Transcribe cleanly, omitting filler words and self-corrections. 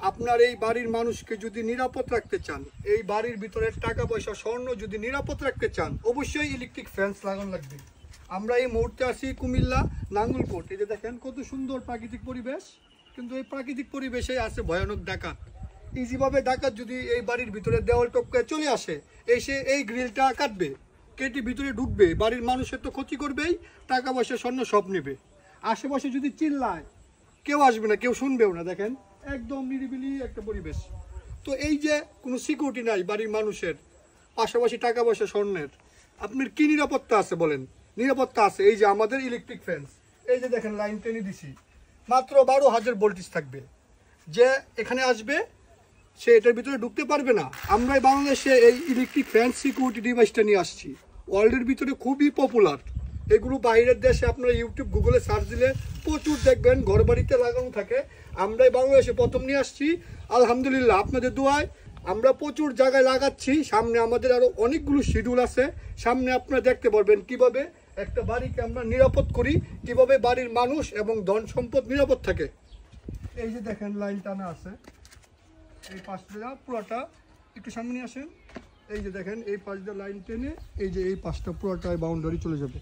আপনার এই বাড়ির মানুষকে যদি নিরাপদ রাখতে চান, এই বাড়ির ভিতরে টাকা পয়সা স্বর্ণ যদি নিরাপদ রাখতে চান, অবশ্যই ইলেকট্রিক ফেন্স লাগানো লাগবে। আমরা এই মুহূর্তে আছি কুমিল্লা নাঙ্গলকোট। এই যে দেখেন কত সুন্দর প্রাকৃতিক পরিবেশ, কিন্তু এই প্রাকৃতিক পরিবেশে আছে ভয়ানক ডাকাত। ইজিভাবে ডাকাত যদি এই বাড়ির ভিতরে দেওয়াল টপকে চলে আসে, এসে এই গ্রিলটা কাটবে, কেটে ভিতরে ঢুকবে, বাড়ির মানুষের তো ক্ষতি করবেই, টাকা পয়সা স্বর্ণ সব নেবে। আশেপাশে যদি চিল্লায় কেউ আসবে না, কেউ শুনবেও না। দেখেন একদম নিরিবিলি একটা পরিবেশ। তো এই যে কোনো সিকিউরিটি নাই বাড়ির মানুষের, পাশাপাশি টাকা পয়সা স্বর্ণের, আপনার কি নিরাপত্তা আছে বলেন? নিরাপত্তা আছে এই যে আমাদের ইলেকট্রিক ফেন্স। এই যে দেখেন লাইন টেনে দিছি, মাত্র 12,000 ভোল্টেজ থাকবে। যে এখানে আসবে সে এটার ভিতরে ঢুকতে পারবে না। আমরাই বাংলাদেশে এই ইলেকট্রিক ফ্যান সিকিউরিটি ডিভাইসটা নিয়ে আসছি, ওয়ার্ল্ডের ভিতরে খুবই পপুলার। এগুলো বাইরের দেশে আপনারা ইউটিউব গুগলে সার্চ দিলে প্রচুর দেখবেন, ঘর বাড়িতে লাগানো থাকে। আমরাই বাংলাদেশে প্রথম নিয়ে আসছি, আলহামদুলিল্লাহ আপনাদের দোয়ায় আমরা প্রচুর জায়গায় লাগাচ্ছি। সামনে আমাদের আরও অনেকগুলো শিডিউল আছে, সামনে আপনারা দেখতে পারবেন কিভাবে একটা বাড়িকে আমরা নিরাপদ করি, কিভাবে বাড়ির মানুষ এবং ধন সম্পদ নিরাপদ থাকে। এই যে দেখেন লাইন টানা আছে, এই পাশটা পুরোটা একটু সামনে আসেন। এই যে দেখেন এই পাশ দিয়ে লাইন টেনে এই যে এই পাশটা পুরোটাই বাউন্ডারি চলে যাবে।